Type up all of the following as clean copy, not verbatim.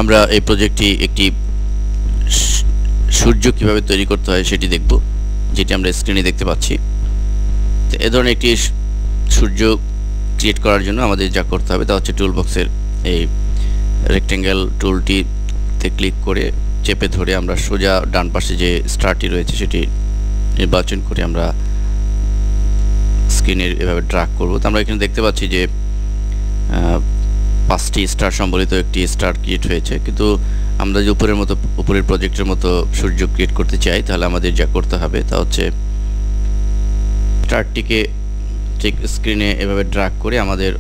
আমরা এই প্রজেক্টটি একটি সূর্য কিভাবে তৈরি করতে হয় সেটি দেখব, যেটি আমরা স্ক্রিনে দেখতে পাচ্ছি। তো এই ধরনের একটি সূর্য ক্রিয়েট করার জন্য আমাদের যা করতে হবে তা হচ্ছে টুল বক্সের এই রেক্টেঙ্গেল টুলটিতে ক্লিক করে চেপে ধরে আমরা সোজা ডান পাশে যে স্টারটি রয়েছে সেটি নির্বাচন করে আমরা স্ক্রিনের এভাবে ড্র্যাগ করব। তো আমরা এখানে দেখতে পাচ্ছি যে 5টি স্টার সম্বলিত একটি স্টার ক্রিয়েট হয়েছে, কিন্তু আমরা যে উপরের প্রজেক্টের মতো সূর্য ক্রিয়েট করতে চাই, তাহলে আমাদের যা করতে হবে তা হচ্ছে স্টারটিকে ঠিক স্ক্রিনে এভাবে ড্র্যাগ করে আমাদের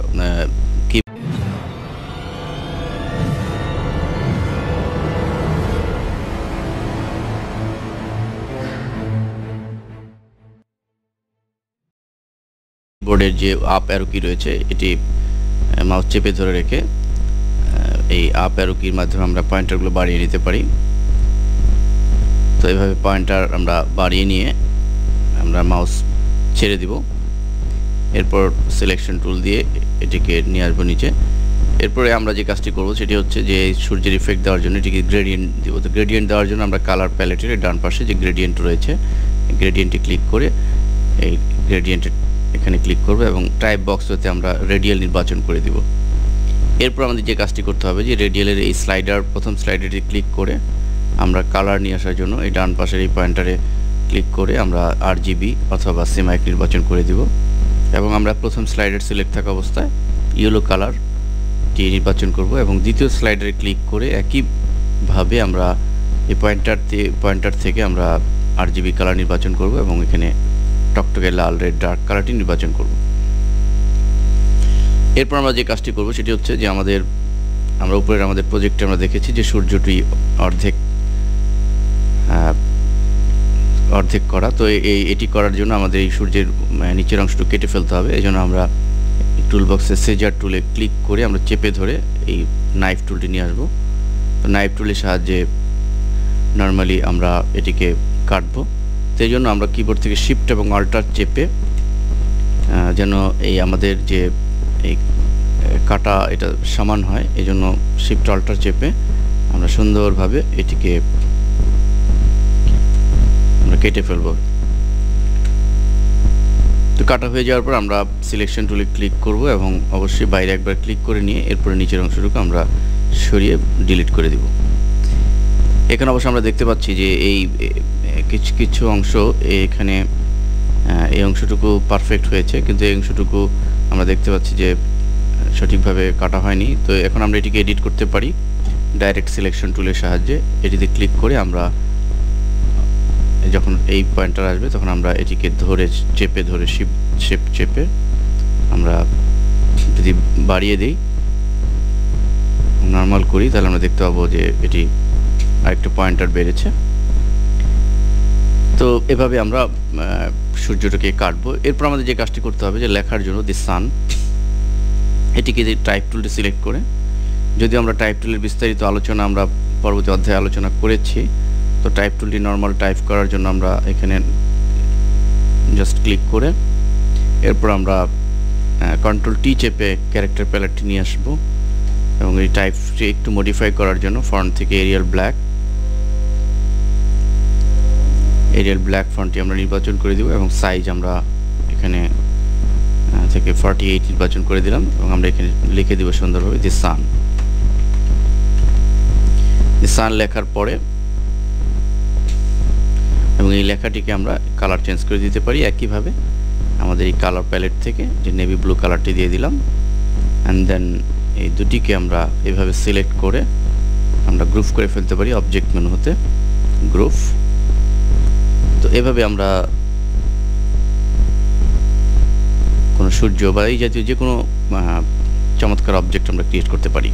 বোর্ডের যে আপ অ্যারো কি রয়েছে এটি মাউস চেপে ধরে রেখে এই আপ অ্যারো কির মাধ্যমে আমরা পয়েন্টারগুলো বাড়িয়ে নিতে পারি। তো এইভাবে পয়েন্টার আমরা বাড়িয়ে নিয়ে আমরা মাউস ছেড়ে দিব, এরপর সিলেকশন টুল দিয়ে এটিকে নিয়ে আসবো নিচে। এরপরে আমরা যে কাজটি করব সেটি হচ্ছে যে সূর্যের ইফেক্ট দেওয়ার জন্য এটিকে গ্রেডিয়েন্ট দিব। তো গ্রেডিয়েন্ট দেওয়ার জন্য আমরা কালার প্যালেটের ডান পাশে যে গ্রেডিয়েন্ট রয়েছে গ্রেডিয়েন্টে ক্লিক করে এই গ্রেডিয়েন্টের এখানে ক্লিক করব এবং টাইপ বক্স হতে আমরা রেডিয়াল নির্বাচন করে দিব। এরপর আমাদের যে কাজটি করতে হবে যে রেডিয়ালের এই স্লাইডার প্রথম স্লাইডারে ক্লিক করে আমরা কালার নিয়ে আসার জন্য এই ডান পাশের এই পয়েন্টারে ক্লিক করে আমরা RGB অথবা সেমাইক নির্বাচন করে দিব এবং আমরা প্রথম স্লাইডার সিলেক্ট থাকা অবস্থায় ইয়েলো কালারটি নির্বাচন করব এবং দ্বিতীয় স্লাইডারে ক্লিক করে একইভাবে আমরা এই পয়েন্টার থেকে আমরা RGB কালার নির্বাচন করব এবং এখানে টকটকে লাল রেড ডার্ক কালারটি নির্বাচন করব। এরপর আমরা যে কাজটি করব সেটি হচ্ছে যে আমরা উপরের আমাদের প্রজেক্টে আমরা দেখেছি যে সূর্যটি অর্ধেক করা। তো এটি করার জন্য আমাদের এই সূর্যের নিচের অংশটুকু কেটে ফেলতে হবে। এই জন্য আমরা টুল বক্সে সেজার টুলে ক্লিক করে আমরা চেপে ধরে এই নাইফ টুলটি নিয়ে আসবো। তো নাইফ টুলের সাহায্যে নর্মালি আমরা এটিকে কাটবো। সেই জন্য আমরা কিবোর্ড থেকে শিফট এবং অল্টার চেপে যেন এই আমাদের যে এই কাটা এটা সমান হয়, এই জন্য শিফট অল্টার চেপে আমরা সুন্দরভাবে এটিকে আমরা কেটে ফেলব। তো কাটা হয়ে যাওয়ার পর আমরা সিলেকশন টুলে ক্লিক করব এবং অবশ্যই বাইরে একবার ক্লিক করে নিয়ে এরপরে নিচের অংশটুকু আমরা সরিয়ে ডিলিট করে দিব। এখানে অবশ্য আমরা দেখতে পাচ্ছি যে এই কিছু অংশ এখানে এই অংশটুকু পারফেক্ট হয়েছে, কিন্তু এই অংশটুকু আমরা দেখতে পাচ্ছি যে সঠিকভাবে কাটা হয়নি। তো এখন আমরা এটিকে এডিট করতে পারি ডাইরেক্ট সিলেকশন টুলের সাহায্যে। এটিতে ক্লিক করে আমরা যখন এই পয়েন্টার আসবে তখন আমরা এটিকে চেপে ধরে শিফট চেপে আমরা যদি বাড়িয়ে দিই নর্মাল করি তাহলে আমরা দেখতে পাবো যে এটি আরেকটা পয়েন্টার বেড়েছে। তো এভাবে আমরা সূর্যটাকে কাটবো। এরপর আমাদের যে কাজটি করতে হবে যে লেখার জন্য দি সান, এটিকে টাইপ টুলটি সিলেক্ট করে, যদি আমরা টাইপ টুলের বিস্তারিত আলোচনা আমরা পরবর্তী অধ্যায়ে আলোচনা করেছি, তো টাইপ টুলটি নর্মাল টাইপ করার জন্য আমরা এখানে জাস্ট ক্লিক করে এরপর আমরা কন্ট্রোল টি চেপে ক্যারেক্টার প্যালেটটি নিয়ে আসবো এবং এই টাইপটি একটু মডিফাই করার জন্য ফন্ট থেকে এরিয়াল ব্ল্যাক ফন্টটি আমরা নির্বাচন করে দেব এবং সাইজ আমরা এখানে থেকে 48 নির্বাচন করে দিলাম এবং আমরা এখানে লিখে দেব সুন্দরভাবে দি সান লেখার পরে এবং এই লেখাটিকে আমরা কালার চেঞ্জ করে দিতে পারি। একইভাবে আমাদের এই কালার প্যালেট থেকে যে নেভি ব্লু কালারটি দিয়ে দিলাম অ্যান্ড দেন এই দুটিকে আমরা এভাবে সিলেক্ট করে আমরা গ্রুপ করে ফেলতে পারি অবজেক্ট মেনু হতে গ্রুপ। তো এভাবে আমরা কোনো সূর্য বা এই জাতীয় যে কোনো চমৎকার অবজেক্ট আমরা ক্রিয়েট করতে পারি।